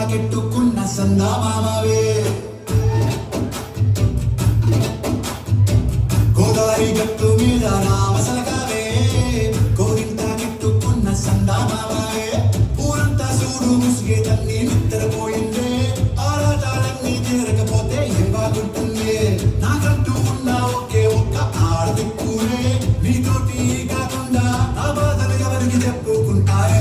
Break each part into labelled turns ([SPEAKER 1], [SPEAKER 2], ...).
[SPEAKER 1] కెట్టుకున్న సందామావే గోదావరి గట్టు మీద రామసలకావే గోరింత కెట్టుకున్న సందామావే ఊరంతా సూడు ముసిగే తన్ని నిద్రపోయిందే ఆరాటాలన్నీ తీరకపోతే ఏం బాగుంటుంది నాకంటూ ఉన్న ఒకే ఒక్క ఆడదిక్కునే నీతోటి కాకుండా నా బాధలు ఎవరికి చెప్పుకుంటారే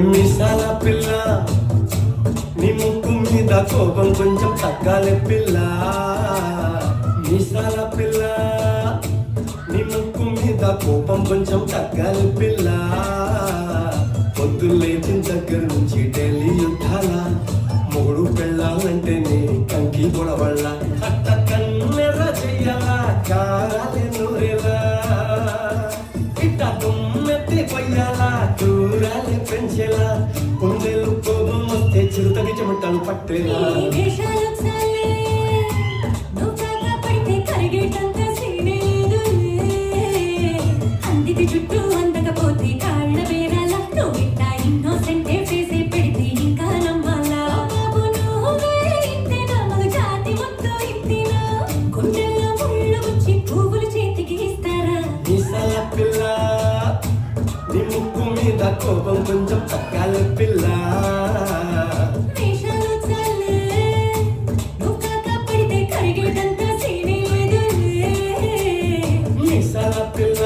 [SPEAKER 2] మిసాల పిల్ల నీ ముక్కు మీద కోపం కొంచెం తగ్గాలి పిల్ల మిసాల పిల్ల నీ ముక్కు మీద కోపం కొంచెం తగ్గాలి పిల్ల పొద్దు లేచిన దగ్గర నుంచి ఢిల్లీ యుద్ధాల మూడు పెళ్ళాలంటే నీ కంకి గొడవళ్ళ అట్ట కన్నెర చెయ్యాలా కారాలి నూరెలా ఇట్ట తుమ్మెత్తి పొయ్యాలా దూరాలి పెంచేలా కొందెలు కోపం వస్తే చిరుతకి చెమటలు పట్టేలా
[SPEAKER 3] చుట్టూ అందకపోతే కాళ్ళ వేరాల నువ్వు ఇట్ట ఇన్నోసెంటే ఫేసే పెడితే ఇంకా నమ్మాలా బాబు నువ్వే ఇంతేనా మగ జాతి మొత్తం ఇంతేనా గుండెల్లో ముళ్ళు వచ్చి పువ్వులు చేతికి ఇస్తారా
[SPEAKER 2] మిసాల పిల్ల నీ ముక్కు మీద కోపం కొంచెం తగ్గాలి పిల్ల
[SPEAKER 3] నువ్వు కాక పడితే కరిగేటంత సీనే లేదు
[SPEAKER 2] మిసాల పిల్ల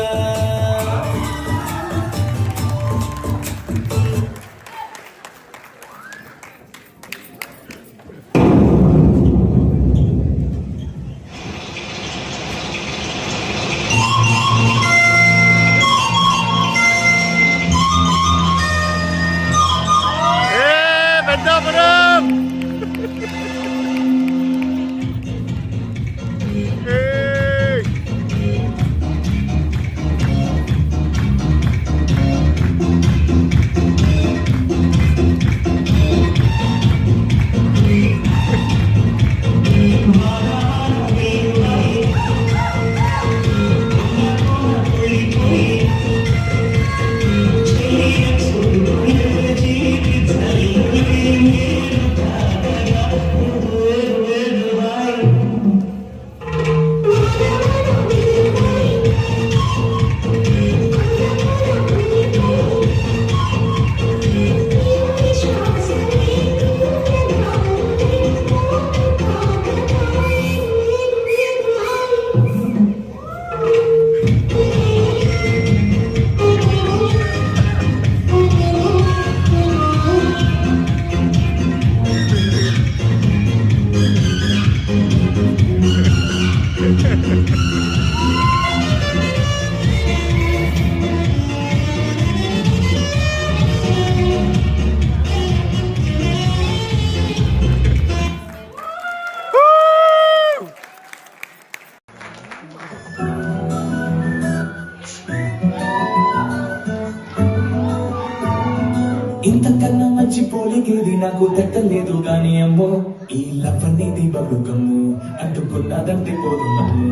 [SPEAKER 1] ఇంతకన్నా మంచి పోలికేది నాకు తట్టలేదు గాని అమ్మో ఈ లవ్ అనేది బలుగమ్ము అంటుకున్నదంటే పోదు నమ్ము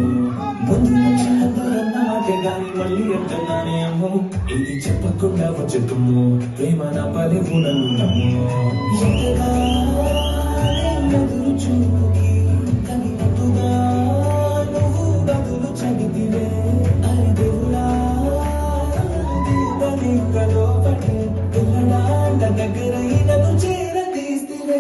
[SPEAKER 1] ముందు నచ్చినందరన్న మాటే గాని మళ్ళీ అంటున్నానే అమ్మో ఇది చెప్పకుండా వచ్చుతుమ్ము ప్రేమ నా పది గుణలు నమ్ము ఎదురు చూపుకి కనినట్టుగా నువ్వు బదులు చదివివే అరి దేవుడా కలో పడే దగ్గర నన్ను చేర తీస్తే